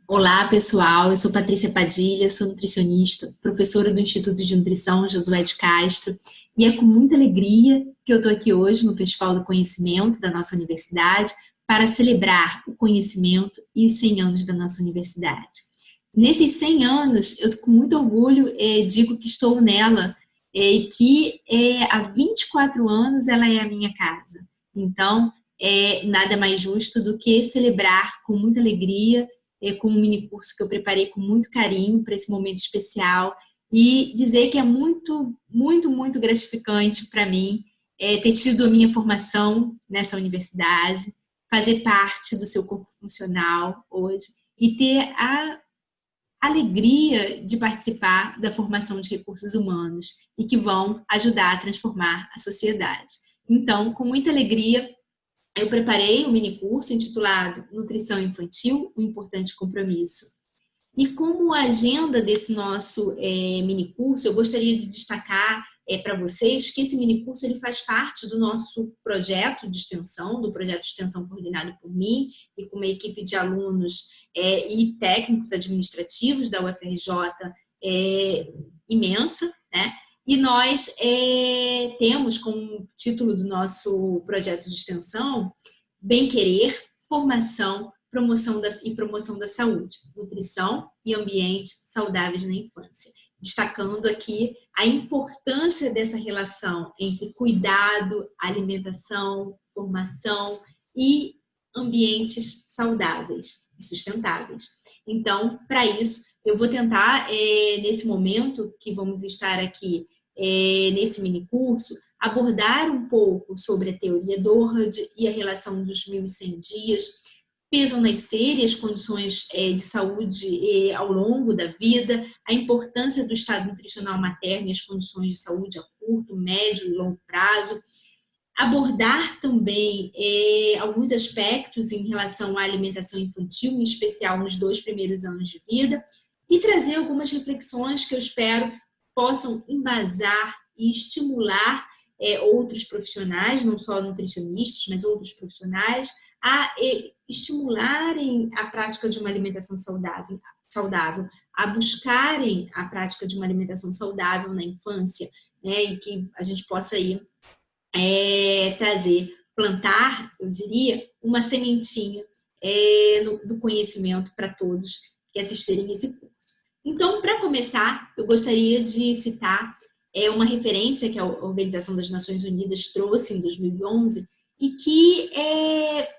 Olá, pessoal. Eu sou Patrícia Padilha, sou nutricionista, professora do Instituto de Nutrição Josué de Castro, e é com muita alegria que eu estou aqui hoje no Festival do Conhecimento da nossa universidade para celebrar o conhecimento e os 100 anos da nossa universidade. Nesses 100 anos, eu com muito orgulho digo que estou nela e que há 24 anos ela é a minha casa. Então, nada mais justo do que celebrar com muita alegria com um mini curso que eu preparei com muito carinho para esse momento especial e dizer que é muito, muito, muito gratificante para mim ter tido a minha formação nessa universidade, fazer parte do seu corpo funcional hoje e ter a alegria de participar da formação de recursos humanos e que vão ajudar a transformar a sociedade. Então, com muita alegria, eu preparei um mini curso intitulado Nutrição Infantil, um importante compromisso. E como agenda desse nosso mini curso, eu gostaria de destacar para vocês que esse mini curso ele faz parte do nosso projeto de extensão, do projeto de extensão coordenado por mim e com uma equipe de alunos e técnicos administrativos da UFRJ imensa, né? E nós temos como título do nosso projeto de extensão Bem Querer, Formação, Promoção da Saúde, Nutrição e Ambiente Saudáveis na Infância. Destacando aqui a importância dessa relação entre cuidado, alimentação, formação e ambientes saudáveis e sustentáveis. Então, para isso, eu vou tentar, nesse momento que vamos estar aqui, nesse mini curso, abordar um pouco sobre a teoria Doherty e a relação dos 1.100 dias, peso nascer e as condições de saúde ao longo da vida, a importância do estado nutricional materno e as condições de saúde a curto, médio e longo prazo, abordar também alguns aspectos em relação à alimentação infantil, em especial nos 2 primeiros anos de vida, e trazer algumas reflexões que eu espero possam embasar e estimular outros profissionais, não só nutricionistas, mas outros profissionais, a estimularem a prática de uma alimentação saudável, a buscarem a prática de uma alimentação saudável na infância, né, e que a gente possa aí plantar, eu diria, uma sementinha do conhecimento para todos que assistirem esse curso. Então, para começar, eu gostaria de citar uma referência que a Organização das Nações Unidas trouxe em 2011 e que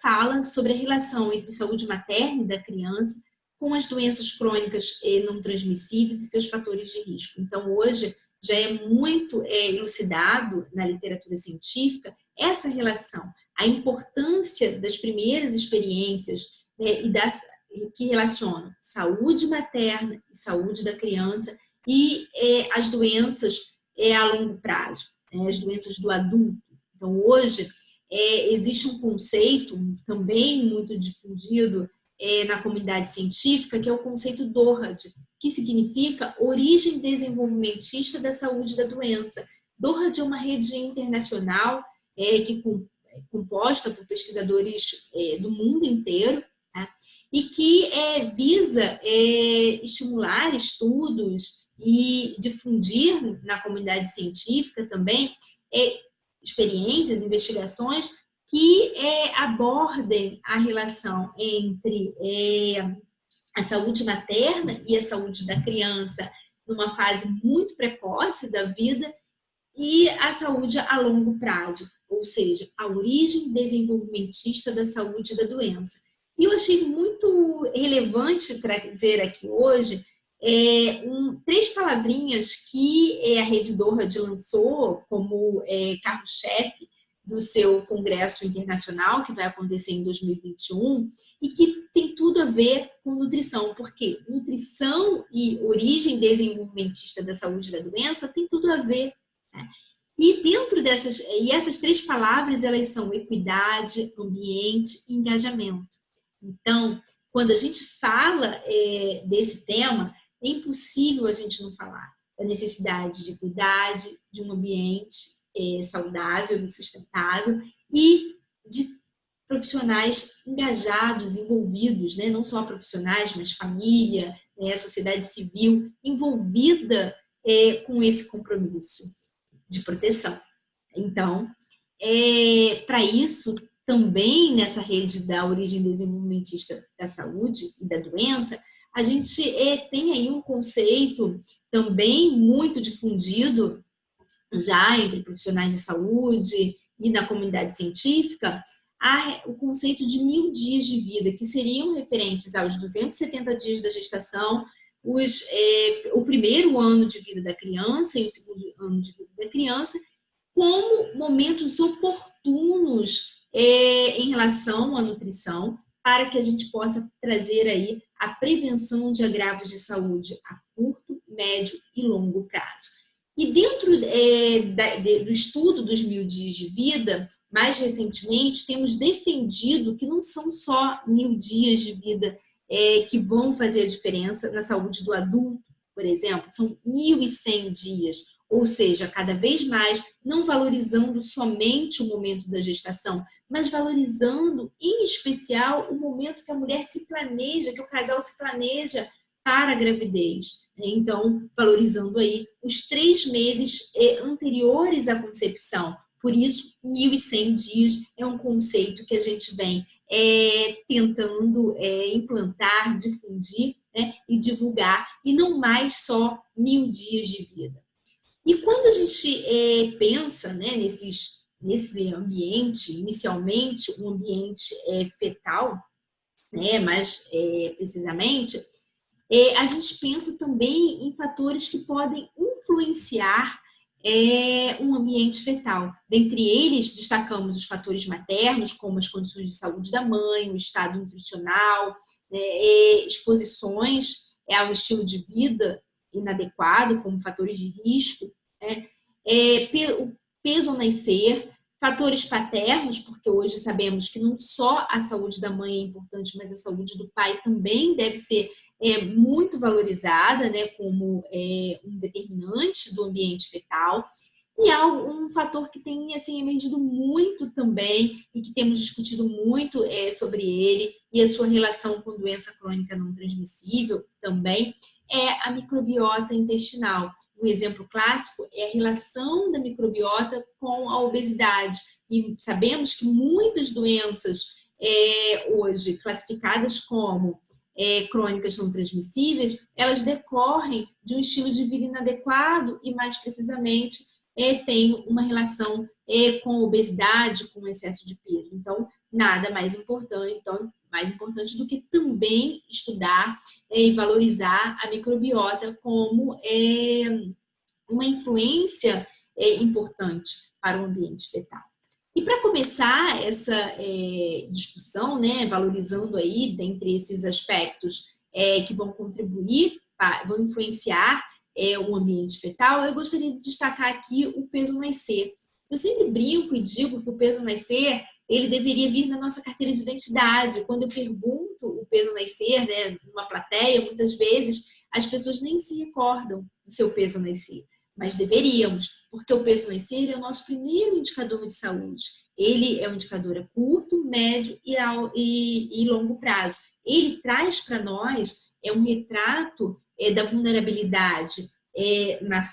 fala sobre a relação entre saúde materna e da criança com as doenças crônicas não transmissíveis e seus fatores de risco. Então, hoje, já é muito elucidado na literatura científica essa relação, a importância das primeiras experiências que relacionam saúde materna e saúde da criança e as doenças a longo prazo, as doenças do adulto. Então, hoje, existe um conceito também muito difundido na comunidade científica, que é o conceito Doherty, que significa origem desenvolvimentista da saúde da doença. Doherty é uma rede internacional composta por pesquisadores do mundo inteiro, tá? E que visa estimular estudos e difundir na comunidade científica também experiências, investigações que abordem a relação entre a saúde materna e a saúde da criança numa fase muito precoce da vida e a saúde a longo prazo, ou seja, a origem desenvolvimentista da saúde da doença. E eu achei muito relevante trazer aqui hoje 3 palavrinhas que a Rede Doherty lançou como carro-chefe do seu congresso internacional, que vai acontecer em 2021, e que tem tudo a ver com nutrição, porque nutrição e origem desenvolvimentista da saúde da doença tem tudo a ver, né? E dentro essas 3 palavras, elas são equidade, ambiente e engajamento. Então, quando a gente fala desse tema, é impossível a gente não falar da necessidade de equidade, de um ambiente saudável e sustentável e de profissionais engajados, envolvidos, né? Não só profissionais, mas família, né? A sociedade civil envolvida com esse compromisso de proteção. Então, para isso, também nessa rede da origem desenvolvimentista da saúde e da doença, a gente tem aí um conceito também muito difundido já entre profissionais de saúde e na comunidade científica, há o conceito de 1000 dias de vida, que seriam referentes aos 270 dias da gestação, o primeiro ano de vida da criança e o segundo ano de vida da criança, como momentos oportunos em relação à nutrição, para que a gente possa trazer aí a prevenção de agravos de saúde a curto, médio e longo prazo. E dentro do estudo dos 1000 dias de vida, mais recentemente, temos defendido que não são só 1000 dias de vida que vão fazer a diferença na saúde do adulto, por exemplo, são 1100 dias, ou seja, cada vez mais não valorizando somente o momento da gestação, mas valorizando, em especial, o momento que a mulher se planeja, que o casal se planeja para a gravidez. Então, valorizando aí os 3 meses anteriores à concepção. Por isso, 1100 dias é um conceito que a gente vem tentando implantar, difundir, né, e divulgar, e não mais só 1000 dias de vida. E quando a gente pensa, né, nesse ambiente, inicialmente um ambiente fetal, né, mais precisamente, a gente pensa também em fatores que podem influenciar um ambiente fetal. Dentre eles, destacamos os fatores maternos, como as condições de saúde da mãe, o estado nutricional, exposições ao estilo de vida inadequado, como fatores de risco, né? O peso ao nascer, fatores paternos, porque hoje sabemos que não só a saúde da mãe é importante, mas a saúde do pai também deve ser muito valorizada, né, como um determinante do ambiente fetal. E há um fator que tem assim, emergido muito também e que temos discutido muito sobre ele e a sua relação com doença crônica não transmissível também, é a microbiota intestinal. Um exemplo clássico é a relação da microbiota com a obesidade. E sabemos que muitas doenças hoje classificadas como crônicas não transmissíveis, elas decorrem de um estilo de vida inadequado e, mais precisamente, tem uma relação com obesidade, com excesso de peso. Então, nada mais importante do que também estudar e valorizar a microbiota como uma influência importante para o ambiente fetal. E para começar essa discussão, né, valorizando aí, dentre esses aspectos que vão contribuir, vão influenciar o ambiente fetal, eu gostaria de destacar aqui o peso nascer. Eu sempre brinco e digo que o peso nascer, ele deveria vir na nossa carteira de identidade. Quando eu pergunto o peso nascer, né, numa plateia, muitas vezes as pessoas nem se recordam do seu peso nascer. Mas deveríamos, porque o peso nascer é o nosso primeiro indicador de saúde. Ele é um indicador a curto, médio e longo prazo. Ele traz para nós um retrato da vulnerabilidade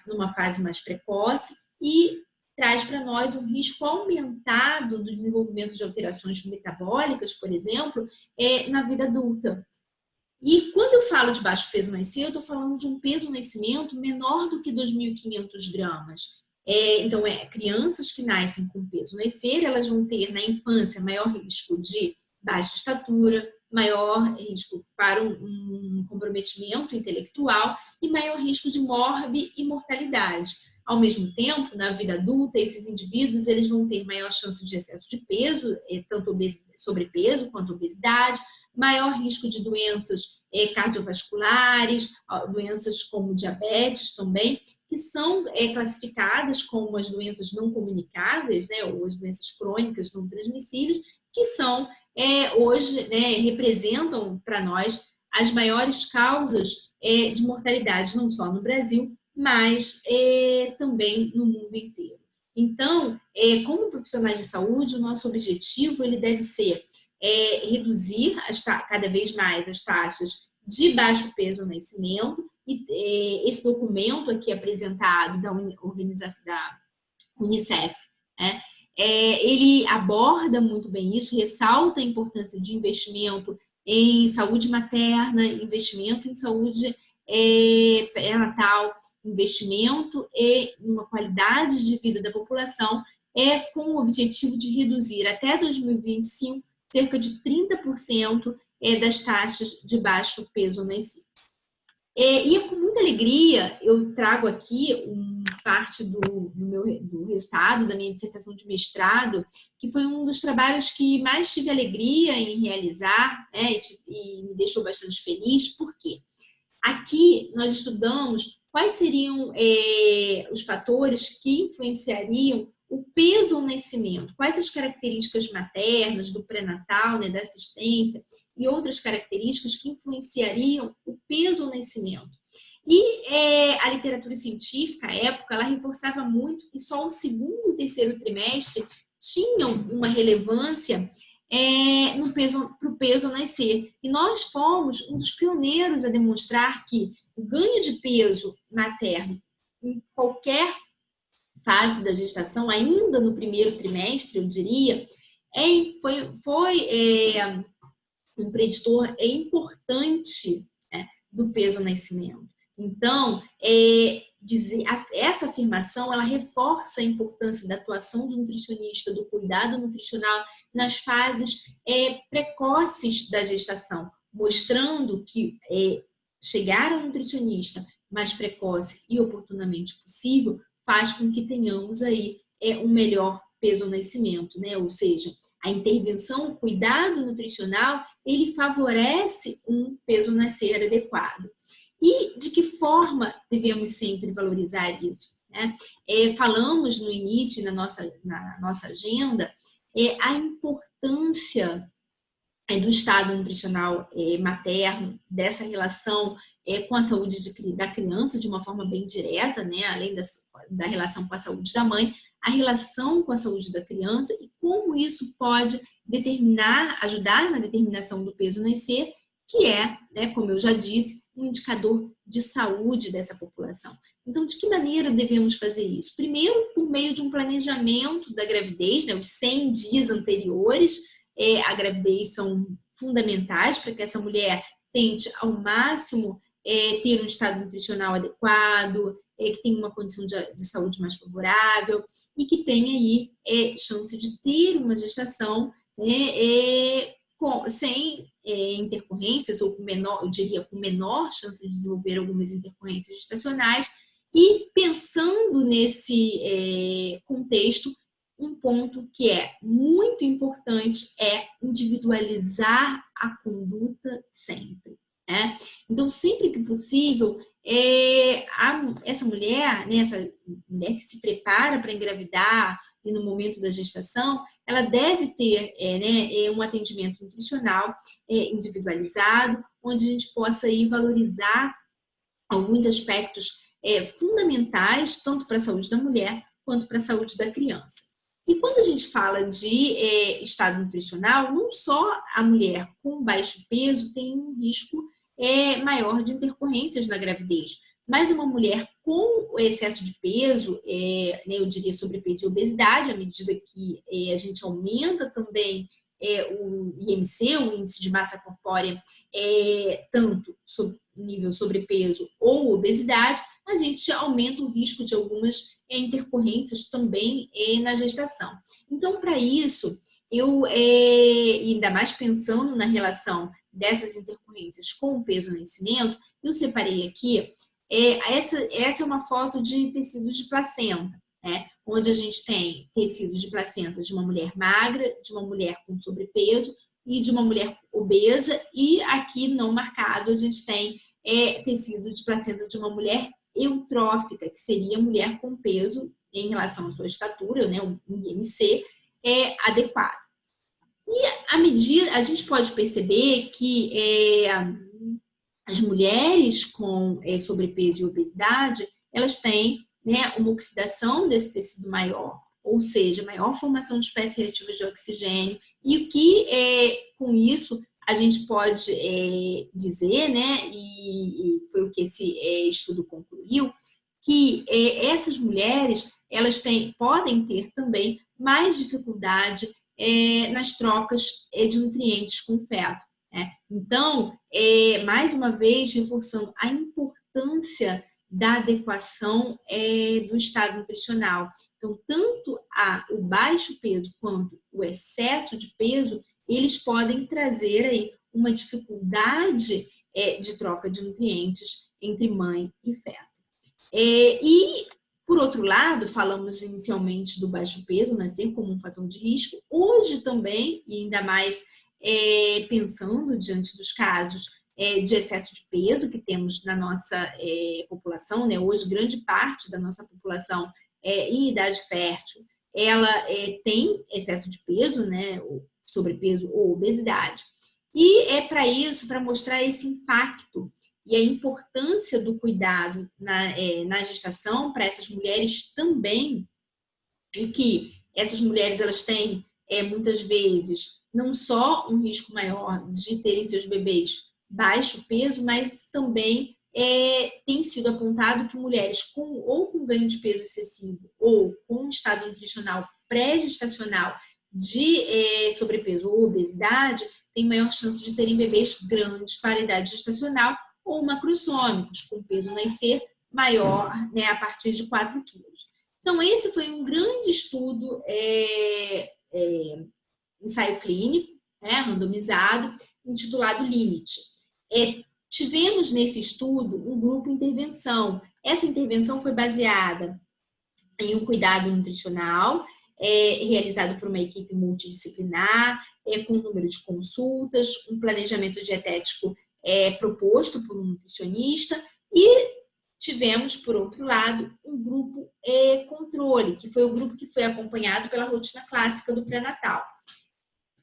numa fase mais precoce e traz para nós um risco aumentado do desenvolvimento de alterações metabólicas, por exemplo, na vida adulta. E quando eu falo de baixo peso nascer, eu estou falando de um peso nascimento menor do que 2.500 gramas. Então, crianças que nascem com peso nascer, elas vão ter na infância maior risco de baixa estatura, maior risco para um comprometimento intelectual e maior risco de morte e mortalidade. Ao mesmo tempo, na vida adulta, esses indivíduos eles vão ter maior chance de excesso de peso, tanto sobrepeso quanto obesidade, maior risco de doenças cardiovasculares, doenças como diabetes também, que são classificadas como as doenças não comunicáveis, né, ou as doenças crônicas não transmissíveis, que são hoje, né, representam para nós as maiores causas de mortalidade, não só no Brasil, mas também no mundo inteiro. Então, como profissionais de saúde, o nosso objetivo ele deve ser reduzir cada vez mais as taxas de baixo peso no nascimento, e esse documento aqui apresentado da organização da Unicef, né, ele aborda muito bem isso, ressalta a importância de investimento em saúde materna, investimento em saúde pré-natal, investimento em uma qualidade de vida da população, com o objetivo de reduzir até 2025 cerca de 30% das taxas de baixo peso nascido. E com muita alegria eu trago aqui parte do resultado da minha dissertação de mestrado, que foi um dos trabalhos que mais tive alegria em realizar, né, e me deixou bastante feliz. Por quê? Aqui nós estudamos quais seriam os fatores que influenciariam o peso ao nascimento, quais as características maternas, do pré-natal, né, da assistência, e outras características que influenciariam o peso ao nascimento. E a literatura científica, à época, ela reforçava muito que só o segundo e terceiro trimestre tinham uma relevância para o peso ao nascer. E nós fomos um dos pioneiros a demonstrar que o ganho de peso materno em qualquer fase da gestação, ainda no primeiro trimestre, eu diria, foi um preditor importante do peso ao nascimento. Então, essa afirmação ela reforça a importância da atuação do nutricionista, do cuidado nutricional nas fases precoces da gestação, mostrando que chegar ao nutricionista mais precoce e oportunamente possível faz com que tenhamos aí um melhor peso ao nascimento, né? Ou seja, a intervenção, o cuidado nutricional, ele favorece um peso ao nascer adequado. E de que forma devemos sempre valorizar isso, né? Falamos no início, na nossa agenda, a importância do estado nutricional materno, dessa relação com a saúde da criança de uma forma bem direta, né? Além da relação com a saúde da mãe, a relação com a saúde da criança e como isso pode ajudar na determinação do peso nascer, que né, como eu já disse, um indicador de saúde dessa população. Então, de que maneira devemos fazer isso? Primeiro, por meio de um planejamento da gravidez, né, os 100 dias anteriores à gravidez são fundamentais para que essa mulher tente ao máximo ter um estado nutricional adequado, que tenha uma condição de saúde mais favorável e que tenha aí chance de ter uma gestação sem intercorrências, ou eu diria com menor chance de desenvolver algumas intercorrências gestacionais. E pensando nesse contexto, um ponto que é muito importante é individualizar a conduta sempre, né? Então, sempre que possível, essa mulher, né, essa mulher que se prepara para engravidar e no momento da gestação, ela deve ter um atendimento nutricional individualizado, onde a gente possa aí valorizar alguns aspectos fundamentais, tanto para a saúde da mulher quanto para a saúde da criança. E quando a gente fala de estado nutricional, não só a mulher com baixo peso tem um risco maior de intercorrências na gravidez, mas uma mulher com excesso de peso, eu diria sobrepeso e obesidade, à medida que a gente aumenta também o IMC, o índice de massa corpórea, tanto nível sobrepeso ou obesidade, a gente aumenta o risco de algumas intercorrências também na gestação. Então, para isso, eu, ainda mais pensando na relação dessas intercorrências com o peso no nascimento, eu separei aqui, essa é uma foto de tecidos de placenta, né? Onde a gente tem tecidos de placenta de uma mulher magra, de uma mulher com sobrepeso e de uma mulher obesa, e aqui não marcado a gente tem tecido de placenta de uma mulher eutrófica, que seria mulher com peso em relação à sua estatura, né, um IMC adequado. E a gente pode perceber que as mulheres com sobrepeso e obesidade, elas têm, né, uma oxidação desse tecido maior, ou seja, maior formação de espécies reativas de oxigênio, e o que, com isso, a gente pode dizer, né, e foi o que esse estudo concluiu, que essas mulheres, elas podem ter também mais dificuldade nas trocas de nutrientes com o feto. Né? Então, mais uma vez, reforçando a importância da adequação do estado nutricional. Então, tanto o baixo peso quanto o excesso de peso, eles podem trazer aí uma dificuldade de troca de nutrientes entre mãe e feto. E, por outro lado, falamos inicialmente do baixo peso, nascer como um fator de risco. Hoje também, e ainda mais pensando diante dos casos de excesso de peso que temos na nossa população, né? Hoje, grande parte da nossa população em idade fértil, ela tem excesso de peso, né? Sobrepeso ou obesidade. E para isso, para mostrar esse impacto e a importância do cuidado na gestação para essas mulheres também, e que essas mulheres elas têm muitas vezes não só um risco maior de terem seus bebês baixo peso, mas também tem sido apontado que mulheres com ganho de peso excessivo ou com um estado nutricional pré-gestacional de sobrepeso ou obesidade têm maior chance de terem bebês grandes para a idade gestacional ou macrossômicos, com peso nascer maior, né, a partir de 4 quilos. Então, esse foi um grande estudo, ensaio clínico, né, randomizado, intitulado LIMIT. Tivemos nesse estudo um grupo intervenção. Essa intervenção foi baseada em um cuidado nutricional, realizado por uma equipe multidisciplinar, com um número de consultas, um planejamento dietético proposto por um nutricionista, e tivemos, por outro lado, um grupo controle, que foi o grupo que foi acompanhado pela rotina clássica do pré-natal.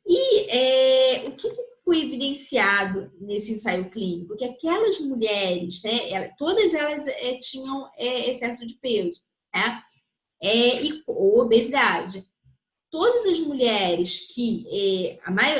E o que foi evidenciado nesse ensaio clínico? Que aquelas mulheres, né, todas elas tinham excesso de peso, né, ou obesidade. Todas as mulheres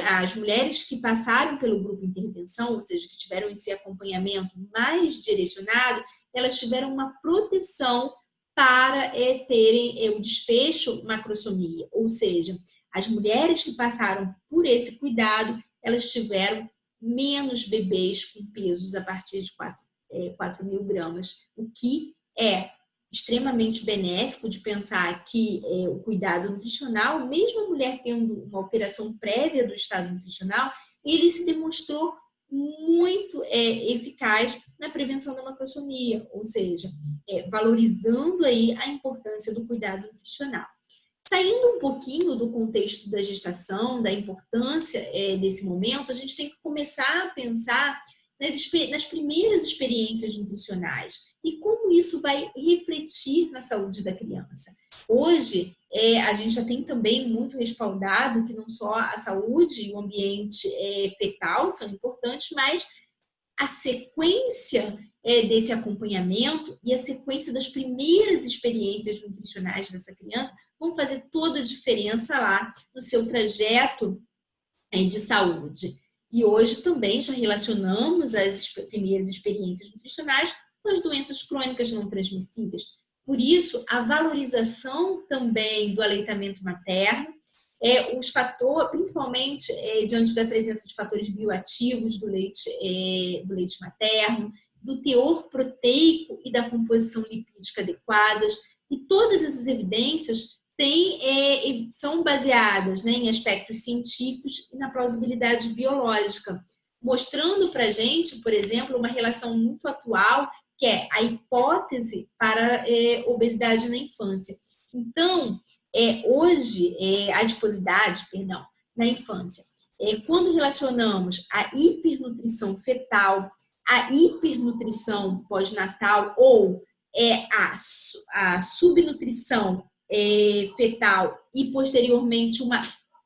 as mulheres que passaram pelo grupo intervenção, ou seja, que tiveram esse acompanhamento mais direcionado, elas tiveram uma proteção para terem o desfecho macrossomia, ou seja, as mulheres que passaram por esse cuidado, elas tiveram menos bebês com pesos a partir de 4.000 gramas, o que é extremamente benéfico de pensar que o cuidado nutricional, mesmo a mulher tendo uma alteração prévia do estado nutricional, ele se demonstrou muito eficaz na prevenção da macrossomia, ou seja, valorizando aí a importância do cuidado nutricional. Saindo um pouquinho do contexto da gestação, da importância desse momento, a gente tem que começar a pensar nas primeiras experiências nutricionais e como isso vai refletir na saúde da criança. Hoje, a gente já tem também muito respaldado que não só a saúde e o ambiente fetal são importantes, mas a sequência desse acompanhamento e a sequência das primeiras experiências nutricionais dessa criança vão fazer toda a diferença lá no seu trajeto de saúde. E hoje também já relacionamos as primeiras experiências nutricionais com as doenças crônicas não transmissíveis. Por isso, a valorização também do aleitamento materno, os fatores, principalmente diante da presença de fatores bioativos do leite materno, do teor proteico e da composição lipídica adequadas, e todas essas evidências são baseadas, né, em aspectos científicos e na plausibilidade biológica, mostrando para a gente, por exemplo, uma relação muito atual, que é a hipótese para obesidade na infância. Então, hoje, a adiposidade, na infância, quando relacionamos a hipernutrição fetal, a hipernutrição pós-natal ou a subnutrição fetal e posteriormente uma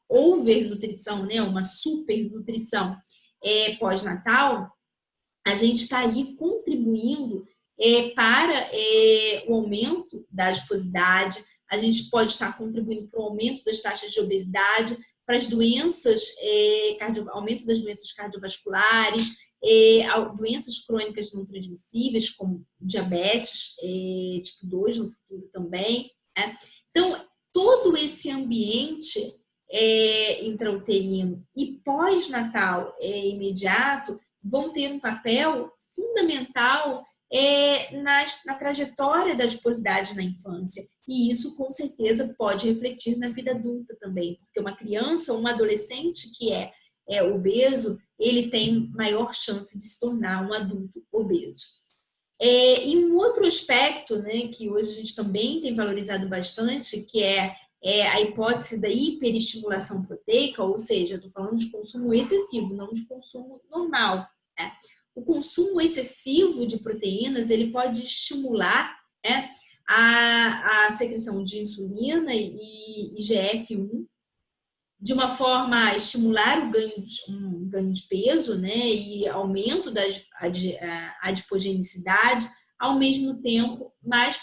overnutrição, né, uma supernutrição pós-natal, a gente está aí contribuindo para o aumento da adiposidade, a gente pode estar contribuindo para o aumento das taxas de obesidade, para as doenças, aumento das doenças cardiovasculares, doenças crônicas não transmissíveis, como diabetes tipo 2 no futuro também. Né? Então, todo esse ambiente intrauterino e pós-natal imediato vão ter um papel fundamental na trajetória da adiposidade na infância. E isso, com certeza, pode refletir na vida adulta também. Porque uma criança, um adolescente que é obeso, ele tem maior chance de se tornar um adulto obeso. E um outro aspecto, né, que hoje a gente também tem valorizado bastante, que é a hipótese da hiperestimulação proteica, ou seja, estou falando de consumo excessivo, não de consumo normal. Né? O consumo excessivo de proteínas, ele pode estimular a secreção de insulina e IGF-1, de uma forma a estimular um ganho de peso, né, e aumento da adipogenicidade, ao mesmo tempo, mais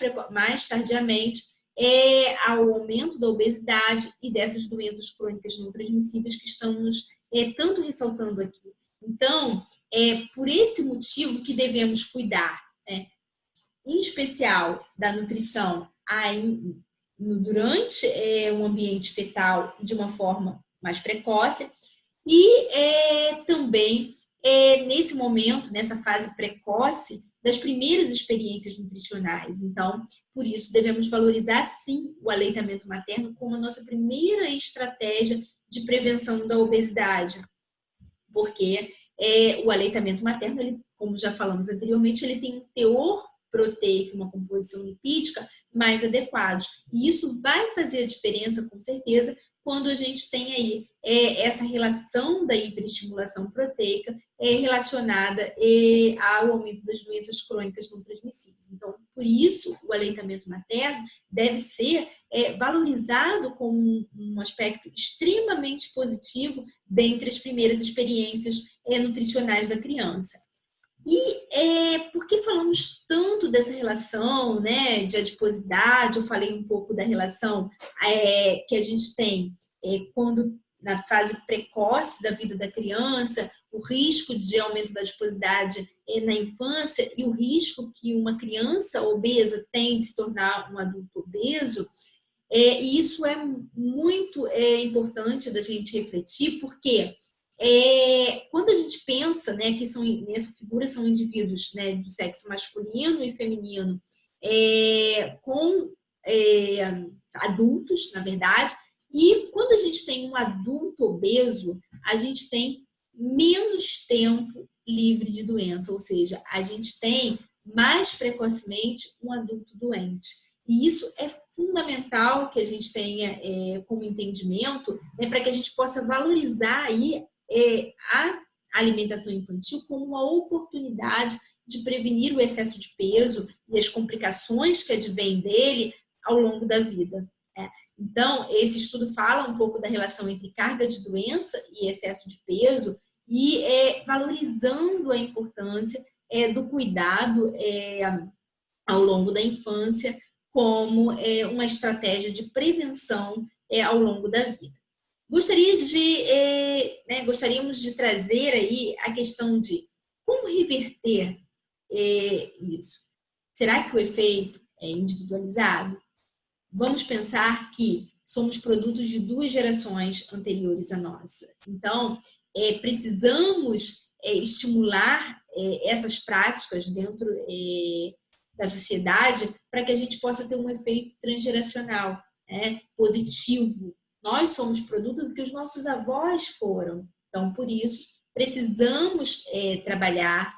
tardiamente, ao aumento da obesidade e dessas doenças crônicas não transmissíveis que estamos tanto ressaltando aqui. Então, é por esse motivo que devemos cuidar, né, em especial da nutrição durante um ambiente fetal e de uma forma mais precoce, e também nesse momento, nessa fase precoce, das primeiras experiências nutricionais. Então, por isso, devemos valorizar, sim, o aleitamento materno como a nossa primeira estratégia de prevenção da obesidade. Porque o aleitamento materno, ele, como já falamos anteriormente, ele tem um teor proteico, uma composição lipídica mais adequados. E isso vai fazer a diferença, com certeza, quando a gente tem aí essa relação da hiperestimulação proteica relacionada ao aumento das doenças crônicas não transmissíveis. Então, por isso, o aleitamento materno deve ser valorizado como um aspecto extremamente positivo dentre as primeiras experiências nutricionais da criança. E por que falamos tanto dessa relação, né, de adiposidade? Eu falei um pouco da relação que a gente tem quando na fase precoce da vida da criança, o risco de aumento da adiposidade na infância e o risco que uma criança obesa tem de se tornar um adulto obeso. E isso é muito importante da gente refletir, porque quando a gente pensa, né, que nessa figura são indivíduos, né, do sexo masculino e feminino, com adultos, na verdade, e quando a gente tem um adulto obeso, a gente tem menos tempo livre de doença, ou seja, a gente tem mais precocemente um adulto doente. E isso é fundamental que a gente tenha como entendimento, né, para que a gente possa valorizar aí a alimentação infantil como uma oportunidade de prevenir o excesso de peso e as complicações que advêm dele ao longo da vida. Então, esse estudo fala um pouco da relação entre carga de doença e excesso de peso e valorizando a importância do cuidado ao longo da infância como uma estratégia de prevenção ao longo da vida. Gostaríamos de trazer aí a questão de como reverter isso. Será que o efeito é individualizado? Vamos pensar que somos produtos de 2 gerações anteriores à nossa. Então, precisamos estimular essas práticas dentro da sociedade para que a gente possa ter um efeito transgeracional, positivo. Nós somos produto do que os nossos avós foram. Então, por isso, precisamos trabalhar,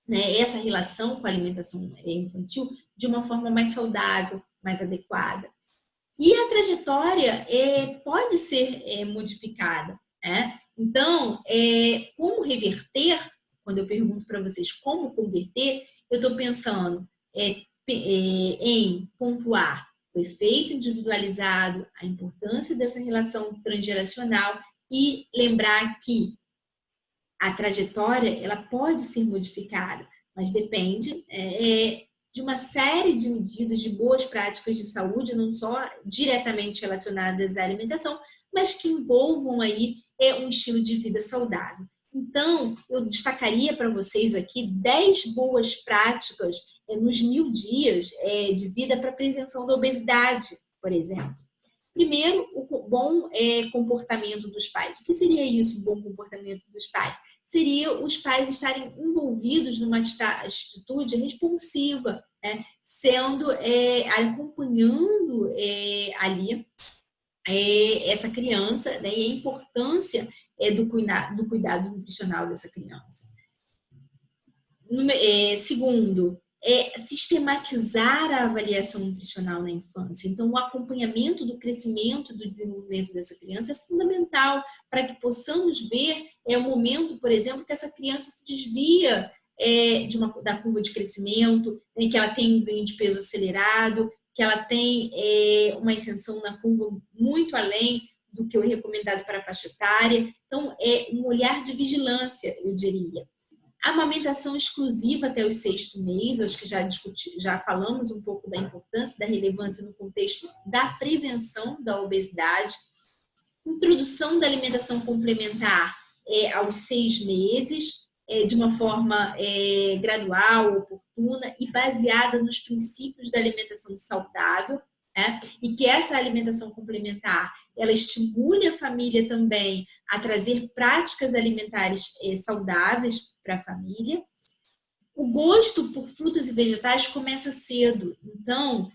né, essa relação com a alimentação infantil de uma forma mais saudável, mais adequada. E a trajetória pode ser modificada. Né? Então, como reverter? Quando eu pergunto para vocês como converter, eu estou pensando em pontuar o efeito individualizado, a importância dessa relação transgeracional e lembrar que a trajetória ela pode ser modificada, mas depende de uma série de medidas de boas práticas de saúde, não só diretamente relacionadas à alimentação, mas que envolvam aí um estilo de vida saudável. Então, eu destacaria para vocês aqui 10 boas práticas nos 1000 dias de vida para a prevenção da obesidade, por exemplo. Primeiro, o bom comportamento dos pais. O que seria isso, o bom comportamento dos pais? Seria os pais estarem envolvidos numa atitude responsiva, né? Sendo, acompanhando ali essa criança, né? E a importância do cuidado nutricional dessa criança. Segundo, sistematizar a avaliação nutricional na infância. Então, o acompanhamento do crescimento e do desenvolvimento dessa criança é fundamental para que possamos ver o momento, por exemplo, que essa criança se desvia da curva de crescimento, que ela tem um ganho de peso acelerado, que ela tem uma ascensão na curva muito além do que o recomendado para a faixa etária. Então, é um olhar de vigilância, eu diria. A amamentação exclusiva até o 6º mês, acho que já falamos um pouco da importância, da relevância no contexto da prevenção da obesidade. Introdução da alimentação complementar aos 6 meses, de uma forma gradual, oportuna e baseada nos princípios da alimentação saudável, né? E que essa alimentação complementar, ela estimule a família também a trazer práticas alimentares saudáveis para a família. O gosto por frutas e vegetais começa cedo. Então,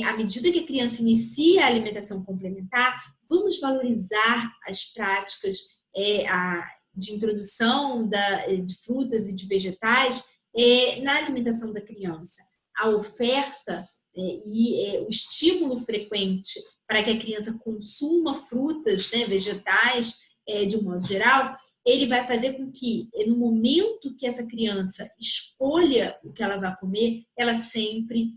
à medida que a criança inicia a alimentação complementar, vamos valorizar as práticas de introdução de frutas e de vegetais na alimentação da criança. A oferta e o estímulo frequente para que a criança consuma frutas, né, vegetais, de um modo geral, ele vai fazer com que, no momento que essa criança escolha o que ela vai comer, ela sempre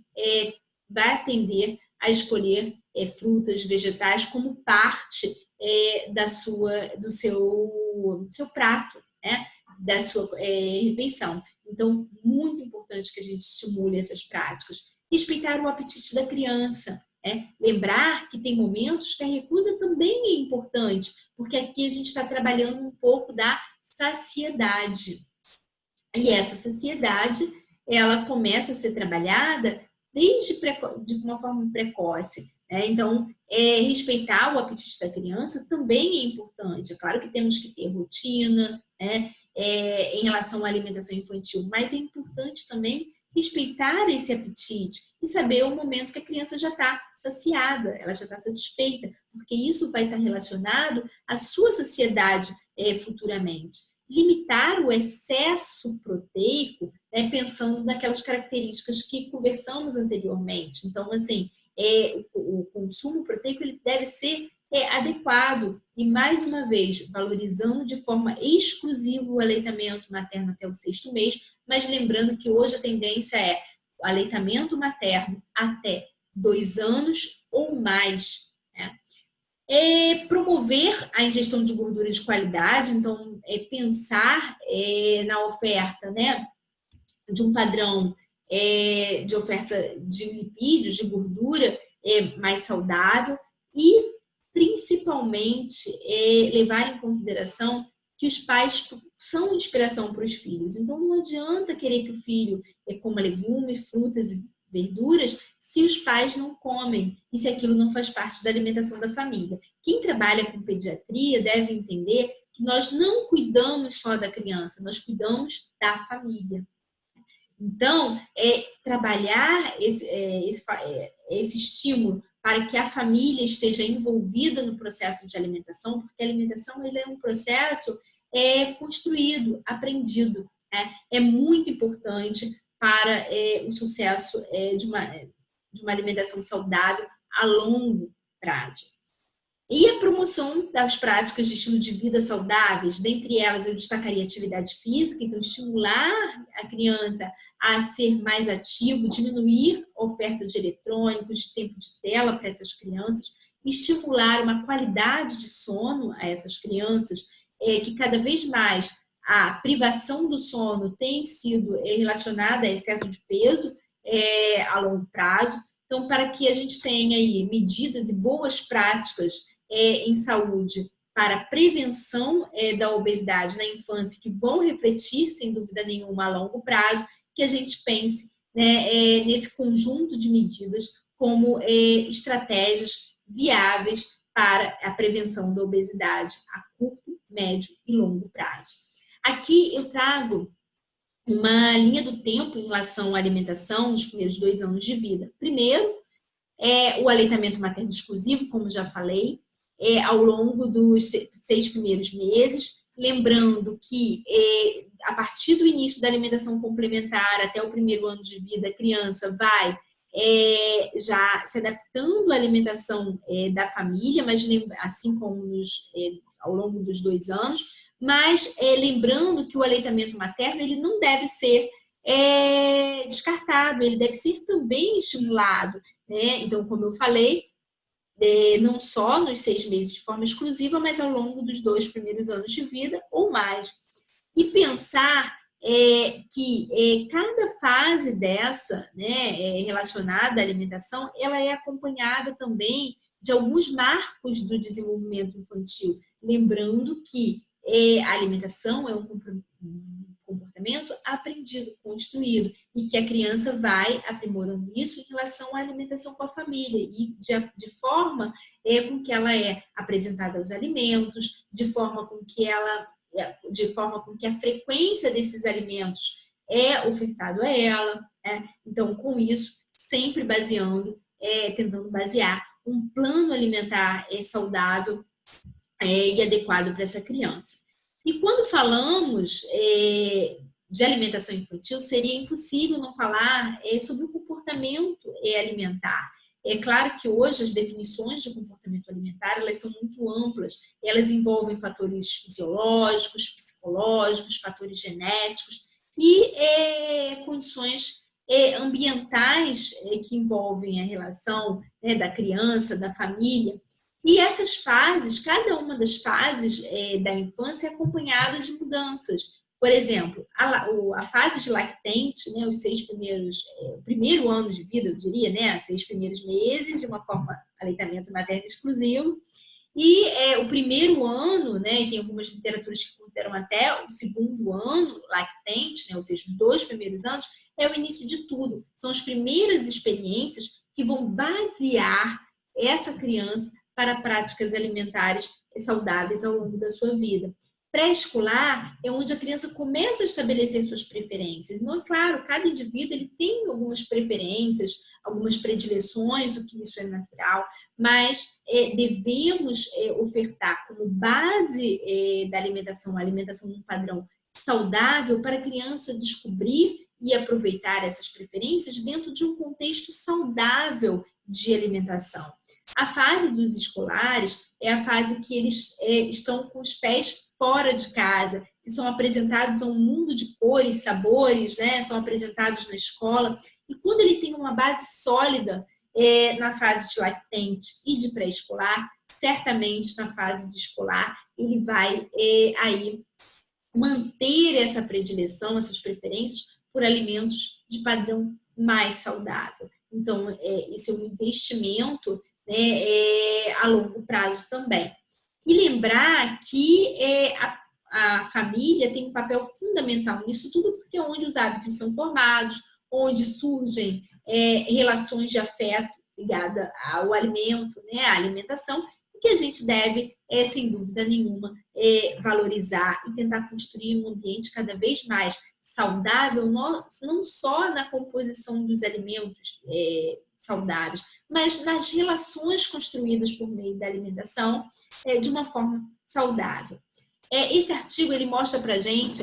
vai atender a escolher frutas, vegetais como parte do seu prato, né, da sua refeição. Então, muito importante que a gente estimule essas práticas. Respeitar o apetite da criança. Lembrar que tem momentos que a recusa também é importante, porque aqui a gente está trabalhando um pouco da saciedade. E essa saciedade, ela começa a ser trabalhada de uma forma precoce. Então, respeitar o apetite da criança também é importante. É claro que temos que ter rotina, em relação à alimentação infantil, mas é importante também respeitar esse apetite e saber o momento que a criança já está saciada, ela já está satisfeita, porque isso vai estar relacionado à sua saciedade futuramente. Limitar o excesso proteico, pensando naquelas características que conversamos anteriormente. Então, assim, o consumo proteico ele deve ser adequado e, mais uma vez, valorizando de forma exclusiva o aleitamento materno até o 6º mês, mas lembrando que hoje a tendência é o aleitamento materno até 2 anos ou mais. Promover a ingestão de gordura de qualidade, então, pensar na oferta, né, de um padrão de oferta de lipídios, de gordura mais saudável e, principalmente, levar em consideração que os pais são inspiração para os filhos. Então, não adianta querer que o filho coma legumes, frutas e verduras se os pais não comem e se aquilo não faz parte da alimentação da família. Quem trabalha com pediatria deve entender que nós não cuidamos só da criança, nós cuidamos da família. Então, trabalhar esse estímulo para que a família esteja envolvida no processo de alimentação, porque a alimentação ele é um processo construído, aprendido. É muito importante para o sucesso de uma alimentação saudável a longo prazo. E a promoção das práticas de estilo de vida saudáveis, dentre elas eu destacaria a atividade física, então estimular a criança a ser mais ativo, diminuir a oferta de eletrônicos, de tempo de tela para essas crianças, estimular uma qualidade de sono a essas crianças, que cada vez mais a privação do sono tem sido relacionada a excesso de peso, a longo prazo. Então, para que a gente tenha aí medidas e boas práticas em saúde para a prevenção da obesidade na infância, que vão refletir, sem dúvida nenhuma, a longo prazo, que a gente pense, né, nesse conjunto de medidas como estratégias viáveis para a prevenção da obesidade a curto, médio e longo prazo. Aqui eu trago uma linha do tempo em relação à alimentação nos primeiros 2 anos de vida. Primeiro, o aleitamento materno exclusivo, como já falei, ao longo dos 6 primeiros meses, lembrando que a partir do início da alimentação complementar até o primeiro ano de vida, a criança vai já se adaptando à alimentação da família, mas assim como ao longo dos 2 anos, mas lembrando que o aleitamento materno ele não deve ser descartado, ele deve ser também estimulado, né? Então, como eu falei, não só nos 6 meses de forma exclusiva, mas ao longo dos 2 primeiros anos de vida ou mais. E pensar que cada fase dessa, né, relacionada à alimentação, ela é acompanhada também de alguns marcos do desenvolvimento infantil. Lembrando que a alimentação é um comportamento aprendido, construído, e que a criança vai aprimorando isso em relação à alimentação com a família e de forma com que ela é apresentada aos alimentos, de forma com que a frequência desses alimentos é ofertado a ela. Então, com isso, sempre tentando basear um plano alimentar saudável e adequado para essa criança. E quando falamos de alimentação infantil, seria impossível não falar sobre o comportamento alimentar. É claro que hoje as definições de comportamento alimentar elas são muito amplas. Elas envolvem fatores fisiológicos, psicológicos, fatores genéticos e condições ambientais que envolvem a relação da criança, da família. E essas fases, cada uma das fases da infância é acompanhada de mudanças. Por exemplo, a fase de lactente, né, os 6 primeiros, primeiro ano de vida, eu diria, né, 6 primeiros meses, de uma forma aleitamento materno exclusivo. E o primeiro ano, né, e tem algumas literaturas que consideram até o segundo ano lactente, né, ou seja, os 2 primeiros anos, é o início de tudo. São as primeiras experiências que vão basear essa criança para práticas alimentares saudáveis ao longo da sua vida. Pré-escolar é onde a criança começa a estabelecer suas preferências. Não é claro, cada indivíduo ele tem algumas preferências, algumas predileções, o que isso é natural, mas devemos ofertar como base da alimentação, a alimentação num padrão saudável para a criança descobrir e aproveitar essas preferências dentro de um contexto saudável de alimentação. A fase dos escolares é a fase que eles estão com os pés fora de casa, que são apresentados a um mundo de cores, sabores, né? São apresentados na escola. E quando ele tem uma base sólida na fase de lactente e de pré-escolar, certamente na fase de escolar ele vai aí manter essa predileção, essas preferências por alimentos de padrão mais saudável. Então, esse é um investimento, né, a longo prazo também. E lembrar que a família tem um papel fundamental nisso tudo, porque é onde os hábitos são formados, onde surgem relações de afeto ligadas ao alimento, né, à alimentação, que a gente deve, sem dúvida nenhuma, valorizar e tentar construir um ambiente cada vez mais saudável, não só na composição dos alimentos saudáveis, mas nas relações construídas por meio da alimentação de uma forma saudável. Esse artigo ele mostra para a gente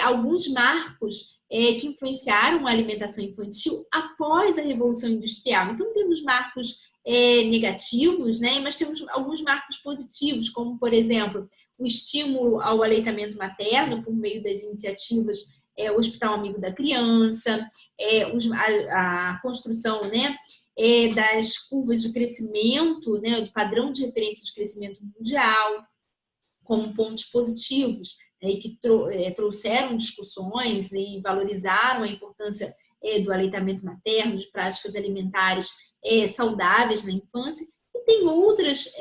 alguns marcos que influenciaram a alimentação infantil após a Revolução Industrial. Então, temos marcos negativos, né? Mas temos alguns marcos positivos, como, por exemplo, o estímulo ao aleitamento materno por meio das iniciativas Hospital Amigo da Criança, a construção, né, das curvas de crescimento, né, do padrão de referência de crescimento mundial, como pontos positivos, que trouxeram discussões e valorizaram a importância do aleitamento materno, de práticas alimentares saudáveis na infância. E tem outras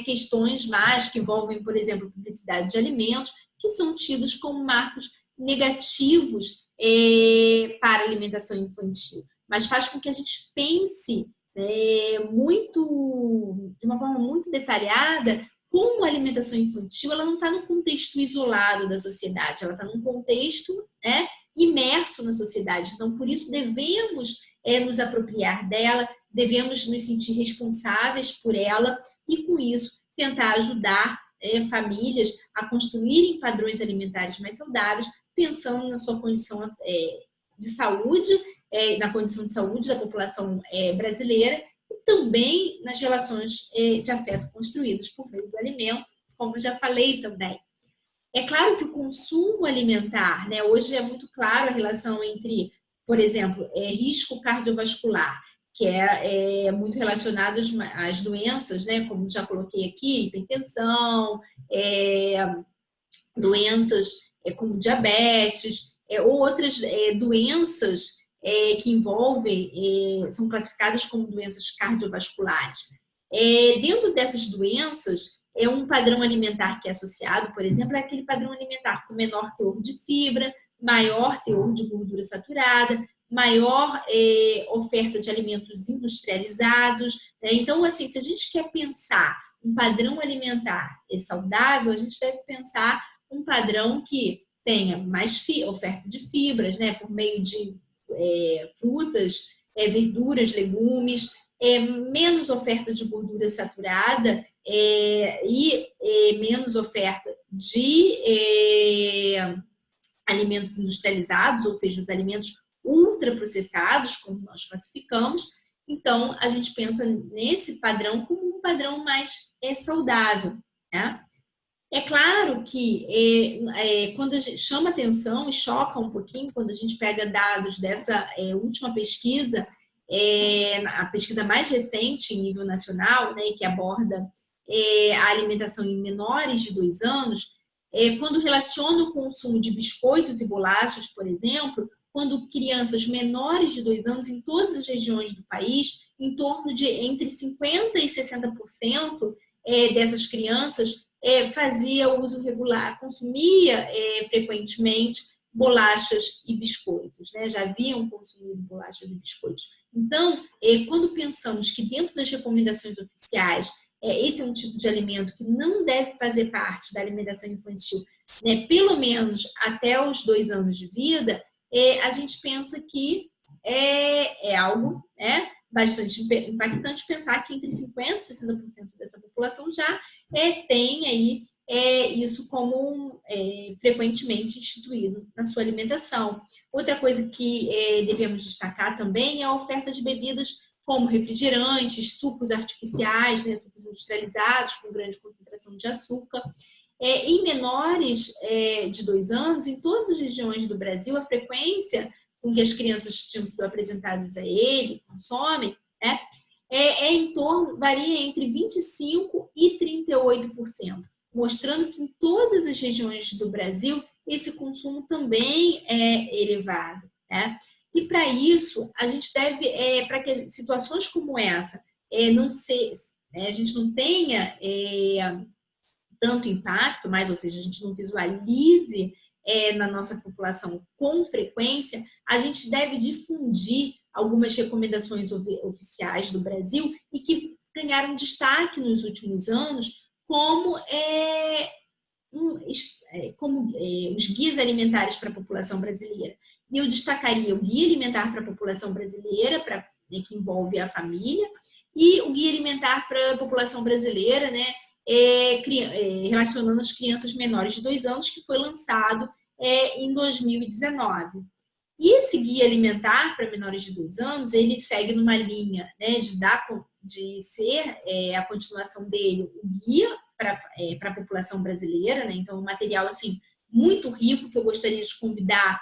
questões mais que envolvem, por exemplo, publicidade de alimentos, que são tidos como marcos negativos para a alimentação infantil. Mas faz com que a gente pense de uma forma muito detalhada como a alimentação infantil ela não está no contexto isolado da sociedade, ela está num contexto imerso na sociedade. Então, por isso, devemos nos apropriar dela, devemos nos sentir responsáveis por ela e, com isso, tentar ajudar famílias a construírem padrões alimentares mais saudáveis, pensando na sua condição de saúde, na condição de saúde da população brasileira e também nas relações de afeto construídas por meio do alimento, como eu já falei também. É claro que o consumo alimentar, hoje é muito claro a relação entre, por exemplo, risco cardiovascular, que é muito relacionado às doenças, como já coloquei aqui, hipertensão, doenças como diabetes, ou outras doenças que envolvem, são classificadas como doenças cardiovasculares. Dentro dessas doenças, um padrão alimentar que é associado, por exemplo, é aquele padrão alimentar com menor teor de fibra, maior teor de gordura saturada, maior oferta de alimentos industrializados. Então, assim, se a gente quer pensar um padrão alimentar saudável, a gente deve pensar um padrão que tenha mais oferta de fibras, por meio de frutas, verduras, legumes, menos oferta de gordura saturada e menos oferta de alimentos industrializados, ou seja, os alimentos ultraprocessados, como nós classificamos. Então, a gente pensa nesse padrão como um padrão mais saudável. É claro que quando a gente chama atenção e choca um pouquinho, quando a gente pega dados dessa última pesquisa, a pesquisa mais recente em nível nacional, que aborda a alimentação em menores de 2 anos, quando relaciona o consumo de biscoitos e bolachas, por exemplo, quando crianças menores de 2 anos em todas as regiões do país, em torno de entre 50% e 60% dessas crianças fazia uso regular, consumia frequentemente bolachas e biscoitos, já haviam consumido bolachas e biscoitos. Então, quando pensamos que dentro das recomendações oficiais, esse é um tipo de alimento que não deve fazer parte da alimentação infantil, pelo menos até os 2 anos de vida, a gente pensa que é algo bastante impactante pensar que entre 50% e 60% dessa população já tem aí isso como frequentemente instituído na sua alimentação. Outra coisa que devemos destacar também é a oferta de bebidas como refrigerantes, sucos artificiais, sucos industrializados com grande concentração de açúcar. Em menores de 2 anos, em todas as regiões do Brasil, a frequência com que as crianças tinham sido apresentadas a ele, consomem, varia entre 25% e 38%, mostrando que em todas as regiões do Brasil esse consumo também é elevado. E para isso, a gente deve, para que situações como essa a gente não tenha tanto impacto, ou seja, a gente não visualize na nossa população com frequência, a gente deve difundir algumas recomendações oficiais do Brasil e que ganharam destaque nos últimos anos como os guias alimentares para a população brasileira. E eu destacaria o Guia Alimentar para a População Brasileira, que envolve a família, e o Guia Alimentar para a População Brasileira, relacionando as crianças menores de 2 anos, que foi lançado em 2019. E esse Guia Alimentar para menores de 2 anos, ele segue numa linha de ser a continuação dele, o guia para a população brasileira, então um material assim muito rico que eu gostaria de convidar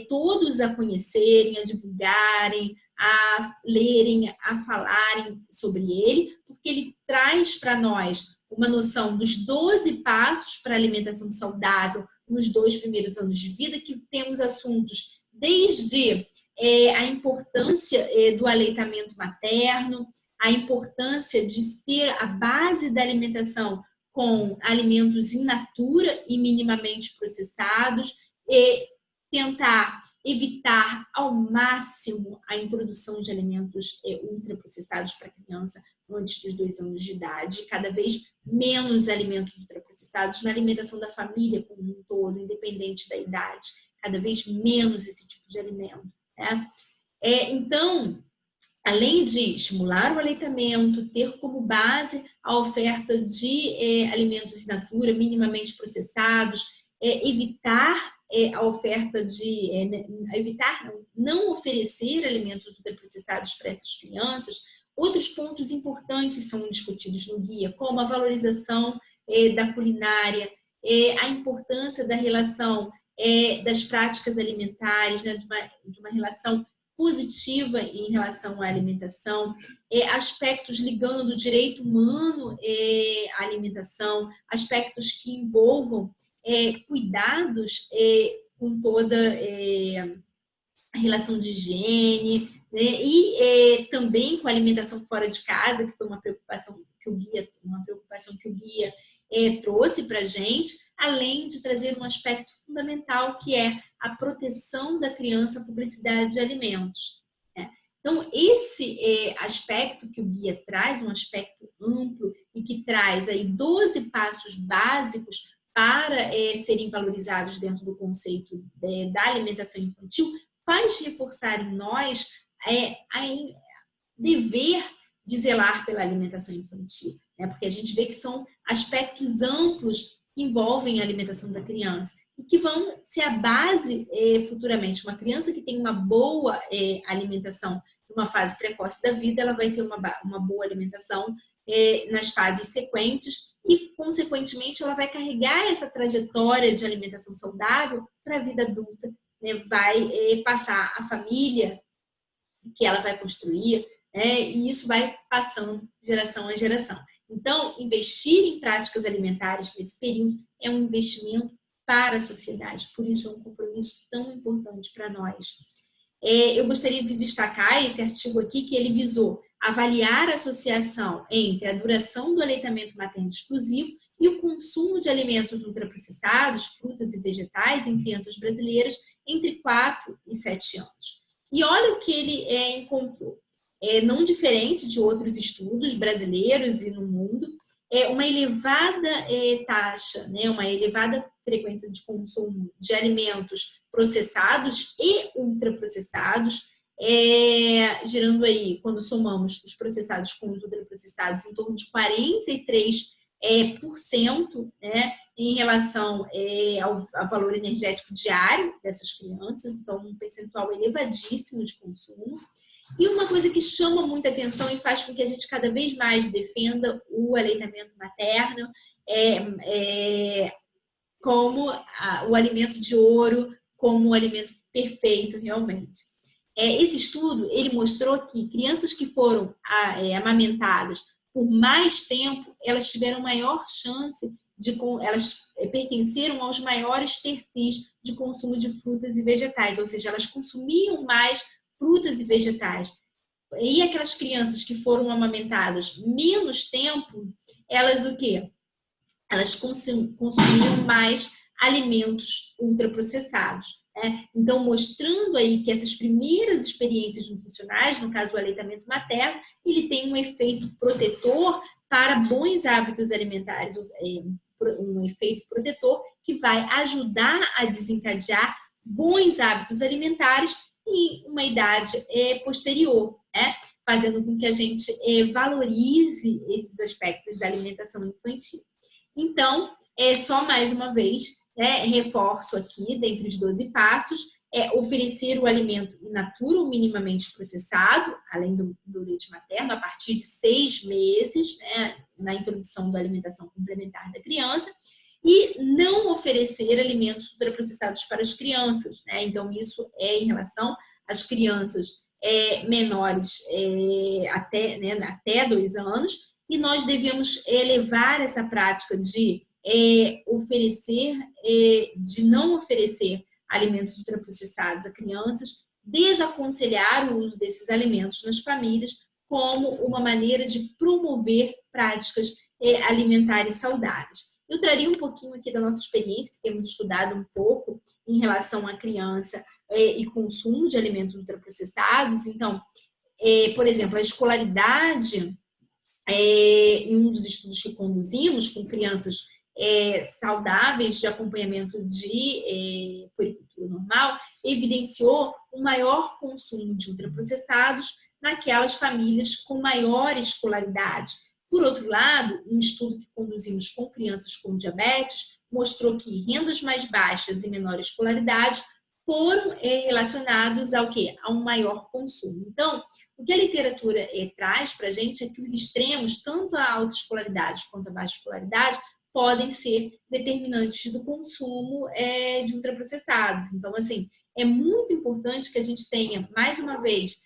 todos a conhecerem, a divulgarem, a lerem, a falarem sobre ele, porque ele traz para nós uma noção dos 12 passos para a alimentação saudável nos 2 primeiros anos de vida, que temos assuntos desde a importância do aleitamento materno, a importância de ter a base da alimentação com alimentos in natura e minimamente processados, e tentar evitar ao máximo a introdução de alimentos ultraprocessados para a criança antes dos 2 anos de idade, cada vez menos alimentos ultraprocessados na alimentação da família como um todo, independente da idade, cada vez menos esse tipo de alimento, né? Então, além de estimular o aleitamento, ter como base a oferta de alimentos in natura, minimamente processados, evitar a oferta de... evitar não oferecer alimentos ultraprocessados para essas crianças. Outros pontos importantes são discutidos no guia, como a valorização da culinária, a importância da relação das práticas alimentares, né, de uma relação positiva em relação à alimentação, aspectos ligando o direito humano à alimentação, aspectos que envolvam cuidados com toda a relação de higiene, né, e também com a alimentação fora de casa, que foi uma preocupação que o guia trouxe para a gente, além de trazer um aspecto fundamental, que é a proteção da criança à publicidade de alimentos, né? Então, esse aspecto que o guia traz, um aspecto amplo e que traz aí 12 passos básicos para serem valorizados dentro do conceito da alimentação infantil, faz reforçar em nós dever de zelar pela alimentação infantil, né? Porque a gente vê que são aspectos amplos que envolvem a alimentação da criança e que vão ser a base futuramente. Uma criança que tem uma boa alimentação numa fase precoce da vida, ela vai ter uma boa alimentação nas fases sequentes e, consequentemente, ela vai carregar essa trajetória de alimentação saudável para a vida adulta, né? Vai passar a família que ela vai construir, e isso vai passando de geração a geração. Então, investir em práticas alimentares nesse período é um investimento para a sociedade, por isso é um compromisso tão importante para nós. Eu gostaria de destacar esse artigo aqui, que ele visou avaliar a associação entre a duração do aleitamento materno exclusivo e o consumo de alimentos ultraprocessados, frutas e vegetais em crianças brasileiras entre 4 e 7 anos. E olha o que ele encontrou. Não diferente de outros estudos brasileiros e no mundo, uma elevada taxa, né, uma elevada frequência de consumo de alimentos processados e ultraprocessados, gerando aí, quando somamos os processados com os ultraprocessados, em torno de 43%, né, em relação ao valor energético diário dessas crianças, então um percentual elevadíssimo de consumo. E uma coisa que chama muita atenção e faz com que a gente cada vez mais defenda o aleitamento materno como o alimento de ouro, como o alimento perfeito realmente. Esse estudo, ele mostrou que crianças que foram amamentadas por mais tempo, elas tiveram maior chance elas pertenceram aos maiores tercis de consumo de frutas e vegetais, ou seja, elas consumiam mais frutas e vegetais. E aquelas crianças que foram amamentadas menos tempo, elas o quê? Elas consumiam mais alimentos ultraprocessados, né? Então, mostrando aí que essas primeiras experiências nutricionais, no caso o aleitamento materno, ele tem um efeito protetor para bons hábitos alimentares, um efeito protetor que vai ajudar a desencadear bons hábitos alimentares em uma idade posterior, né? Fazendo com que a gente valorize esses aspectos da alimentação infantil. Então, só mais uma vez, né, reforço aqui, dentre os 12 passos, oferecer o alimento in natura ou minimamente processado, além do leite materno, a partir de 6 meses, né, na introdução da alimentação complementar da criança, e não oferecer alimentos ultraprocessados para as crianças, né? Então, isso é em relação às crianças menores até 2 anos, e nós devemos levar essa prática de de não oferecer alimentos ultraprocessados a crianças, desaconselhar o uso desses alimentos nas famílias como uma maneira de promover práticas alimentares saudáveis. Eu traria um pouquinho aqui da nossa experiência, que temos estudado um pouco em relação à criança e consumo de alimentos ultraprocessados. Então, por exemplo, a escolaridade, em um dos estudos que conduzimos com crianças saudáveis de acompanhamento de puericultura normal, evidenciou um maior consumo de ultraprocessados naquelas famílias com maior escolaridade. Por outro lado, um estudo que conduzimos com crianças com diabetes mostrou que rendas mais baixas e menor escolaridade foram relacionados ao quê? A um maior consumo. Então, o que a literatura traz para a gente é que os extremos, tanto a alta escolaridade quanto a baixa escolaridade, podem ser determinantes do consumo de ultraprocessados. Então, assim, é muito importante que a gente tenha, mais uma vez,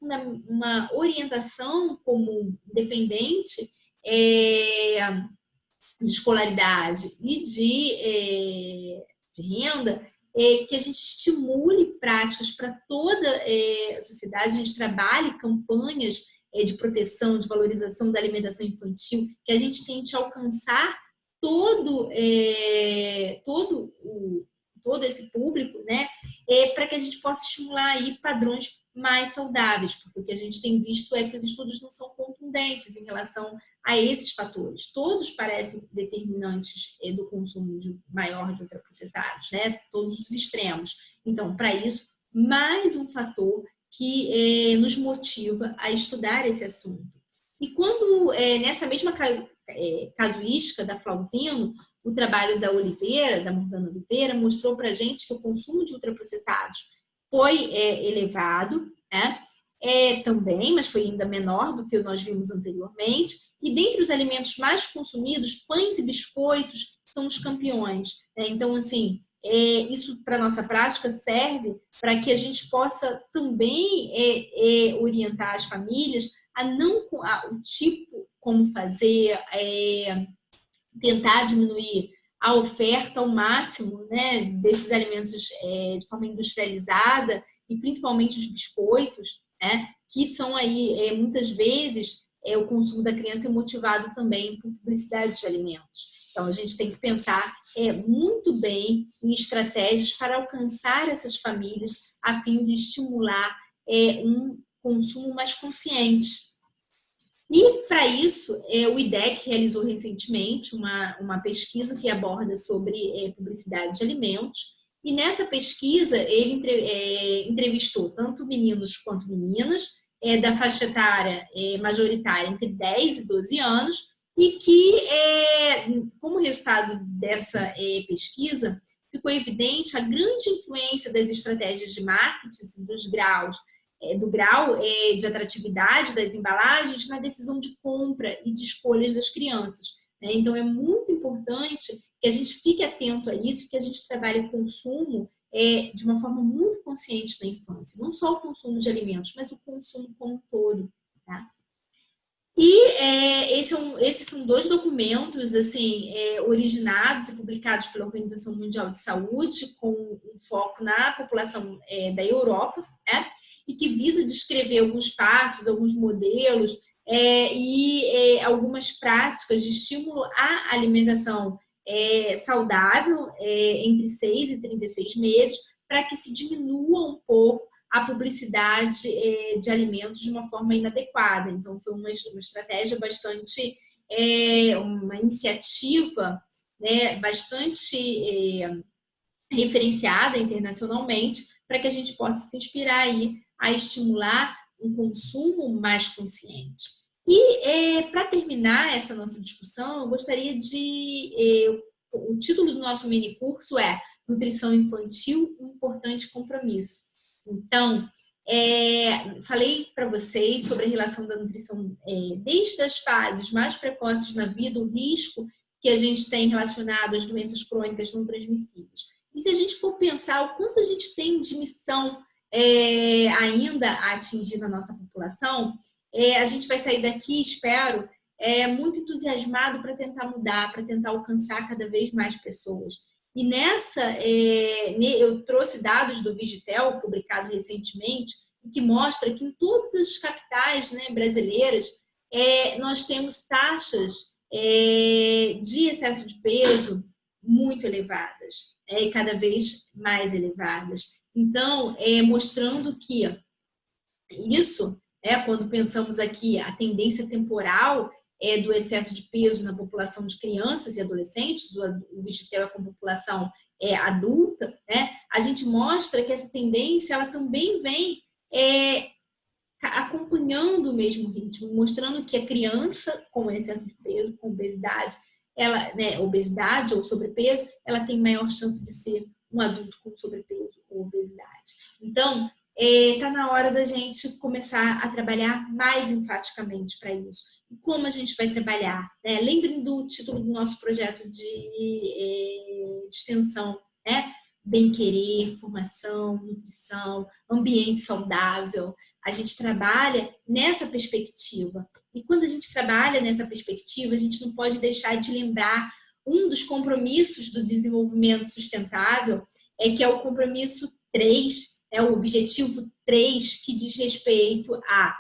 uma orientação comum, independente de escolaridade e de renda, que a gente estimule práticas para toda a sociedade, a gente trabalhe campanhas de proteção, de valorização da alimentação infantil, que a gente tente alcançar todo esse público, né, para que a gente possa estimular aí padrões mais saudáveis, porque o que a gente tem visto é que os estudos não são contundentes em relação a esses fatores. Todos parecem determinantes do consumo maior de ultraprocessados, né? Todos os extremos. Então, para isso, mais um fator que nos motiva a estudar esse assunto. E quando, nessa mesma casuística da Flauzino, o trabalho da Morgana Oliveira, mostrou para a gente que o consumo de ultraprocessados foi elevado, né? Também, mas foi ainda menor do que nós vimos anteriormente. E dentre os alimentos mais consumidos, pães e biscoitos são os campeões, né? Então, assim, isso para nossa prática serve para que a gente possa também orientar as famílias o tipo como fazer, tentar diminuir a oferta ao máximo, né, desses alimentos de forma industrializada e principalmente os biscoitos, né, que são aí muitas vezes o consumo da criança é motivado também por publicidade de alimentos. Então a gente tem que pensar muito bem em estratégias para alcançar essas famílias a fim de estimular um consumo mais consciente. E, para isso, o IDEC realizou recentemente uma pesquisa que aborda sobre publicidade de alimentos. E nessa pesquisa, ele entrevistou tanto meninos quanto meninas, da faixa etária majoritária entre 10 e 12 anos, e que, como resultado dessa pesquisa, ficou evidente a grande influência das estratégias de marketing, do grau de atratividade das embalagens na decisão de compra e de escolhas das crianças, né? Então, é muito importante que a gente fique atento a isso, que a gente trabalhe o consumo de uma forma muito consciente na infância. Não só o consumo de alimentos, mas o consumo como um todo, tá? E esses são 2 documentos assim, originados e publicados pela Organização Mundial de Saúde, com um foco na população da Europa, né? E que visa descrever alguns passos, alguns modelos e algumas práticas de estímulo à alimentação saudável entre 6 e 36 meses, para que se diminua um pouco a publicidade de alimentos de uma forma inadequada. Então, foi uma estratégia bastante, uma iniciativa, né, bastante referenciada internacionalmente, para que a gente possa se inspirar aí a estimular um consumo mais consciente. E, para terminar essa nossa discussão, eu gostaria o título do nosso mini curso é Nutrição Infantil, um importante compromisso. Então, falei para vocês sobre a relação da nutrição desde as fases mais precoces na vida, o risco que a gente tem relacionado às doenças crônicas não transmissíveis. E se a gente for pensar o quanto a gente tem de missão ainda a atingir na nossa população, a gente vai sair daqui, espero, muito entusiasmado para tentar mudar, para tentar alcançar cada vez mais pessoas. E eu trouxe dados do Vigitel, publicado recentemente, que mostra que em todas as capitais, né, brasileiras, nós temos taxas de excesso de peso muito elevadas, e cada vez mais elevadas. Então, mostrando que isso, quando pensamos aqui a tendência temporal do excesso de peso na população de crianças e adolescentes, o Vigitel é com a população adulta, né? A gente mostra que essa tendência ela também vem acompanhando o mesmo ritmo, mostrando que a criança com excesso de peso, com obesidade, obesidade ou sobrepeso, ela tem maior chance de ser um adulto com sobrepeso ou obesidade. Então, está na hora da gente começar a trabalhar mais enfaticamente para isso. E como a gente vai trabalhar? Né? Lembrem do título do nosso projeto de extensão, né? Bem-querer, formação, nutrição, ambiente saudável. A gente trabalha nessa perspectiva. E quando a gente trabalha nessa perspectiva, a gente não pode deixar de lembrar um dos compromissos do desenvolvimento sustentável, que é o compromisso 3, o objetivo 3, que diz respeito a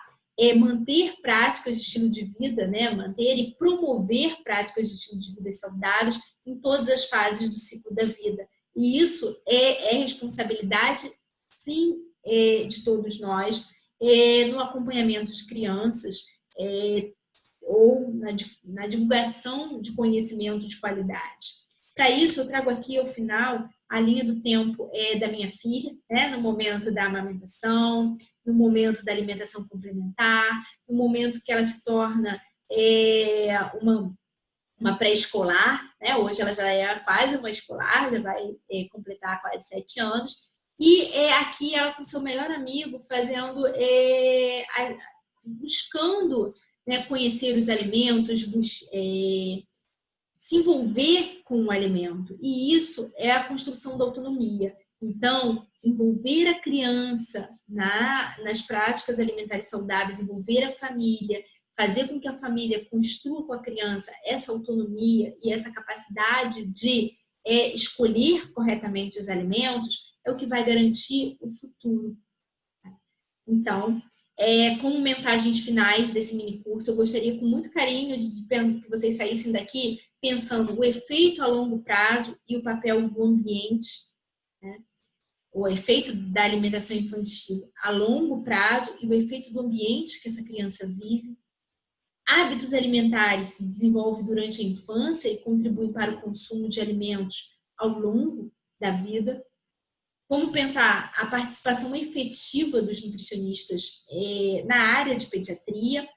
manter práticas de estilo de vida, né? Manter e promover práticas de estilo de vida saudáveis em todas as fases do ciclo da vida. E isso é responsabilidade, sim, de todos nós, no acompanhamento de crianças, ou na divulgação de conhecimento de qualidade. Para isso, eu trago aqui ao final a linha do tempo da minha filha, né, no momento da amamentação, no momento da alimentação complementar, no momento que ela se torna uma pré-escolar, né? Hoje ela já é quase uma escolar, já vai completar quase 7 anos, e aqui ela com seu melhor amigo fazendo, buscando, né, conhecer os alimentos, se envolver com o alimento. E isso é a construção da autonomia. Então, envolver a criança nas práticas alimentares saudáveis, envolver a família, fazer com que a família construa com a criança essa autonomia e essa capacidade de escolher corretamente os alimentos, é o que vai garantir o futuro. Então, como mensagens finais desse mini curso, eu gostaria com muito carinho que vocês saíssem daqui pensando o efeito a longo prazo e o papel do ambiente, né? O efeito da alimentação infantil a longo prazo e o efeito do ambiente que essa criança vive. Hábitos alimentares se desenvolvem durante a infância e contribuem para o consumo de alimentos ao longo da vida. Como pensar a participação efetiva dos nutricionistas na área de pediatria.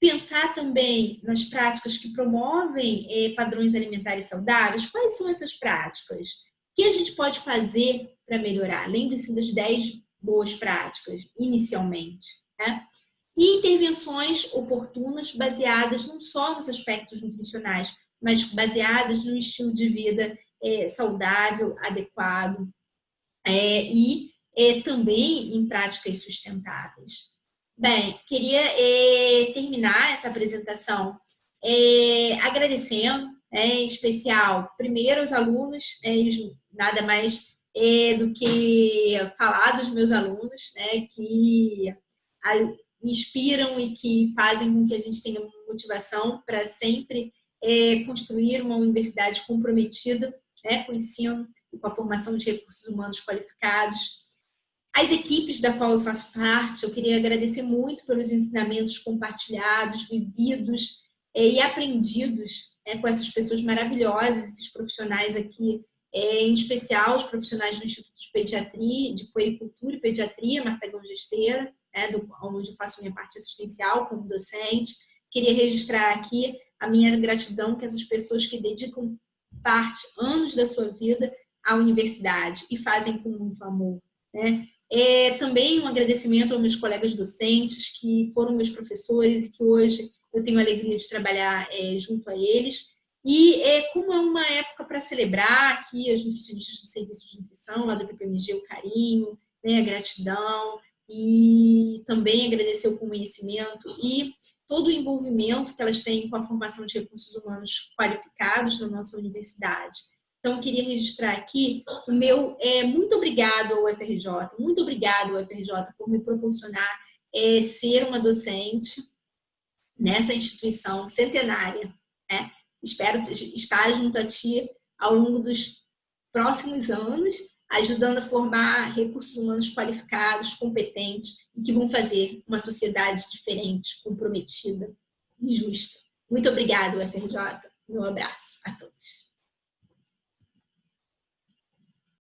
Pensar também nas práticas que promovem padrões alimentares saudáveis. Quais são essas práticas? O que a gente pode fazer para melhorar? Lembre-se das 10 boas práticas, inicialmente, né? E intervenções oportunas baseadas não só nos aspectos nutricionais, mas baseadas no estilo de vida saudável, adequado e também em práticas sustentáveis. Bem, queria terminar essa apresentação agradecendo, em especial, primeiro aos alunos, nada mais do que falar dos meus alunos, que me inspiram e que fazem com que a gente tenha motivação para sempre construir uma universidade comprometida com o ensino e com a formação de recursos humanos qualificados. As equipes da qual eu faço parte, eu queria agradecer muito pelos ensinamentos compartilhados, vividos e aprendidos com essas pessoas maravilhosas, esses profissionais aqui, em especial os profissionais do Instituto de Pediatria, de Puericultura e Pediatria, Martagão Gesteira, onde eu faço minha parte assistencial como docente. Queria registrar aqui a minha gratidão que essas pessoas que dedicam anos da sua vida à universidade e fazem com muito amor, né? Também um agradecimento aos meus colegas docentes que foram meus professores e que hoje eu tenho a alegria de trabalhar junto a eles. E como é uma época para celebrar aqui as nutricionistas do Serviço de Nutrição, lá do PPMG, o carinho, né, a gratidão, e também agradecer o conhecimento e todo o envolvimento que elas têm com a formação de recursos humanos qualificados na nossa universidade. Então, eu queria registrar aqui o meu muito obrigado ao UFRJ, muito obrigado ao UFRJ por me proporcionar ser uma docente nessa instituição centenária, né? Espero estar junto a ti ao longo dos próximos anos, ajudando a formar recursos humanos qualificados, competentes e que vão fazer uma sociedade diferente, comprometida e justa. Muito obrigada, UFRJ. Um abraço a todos.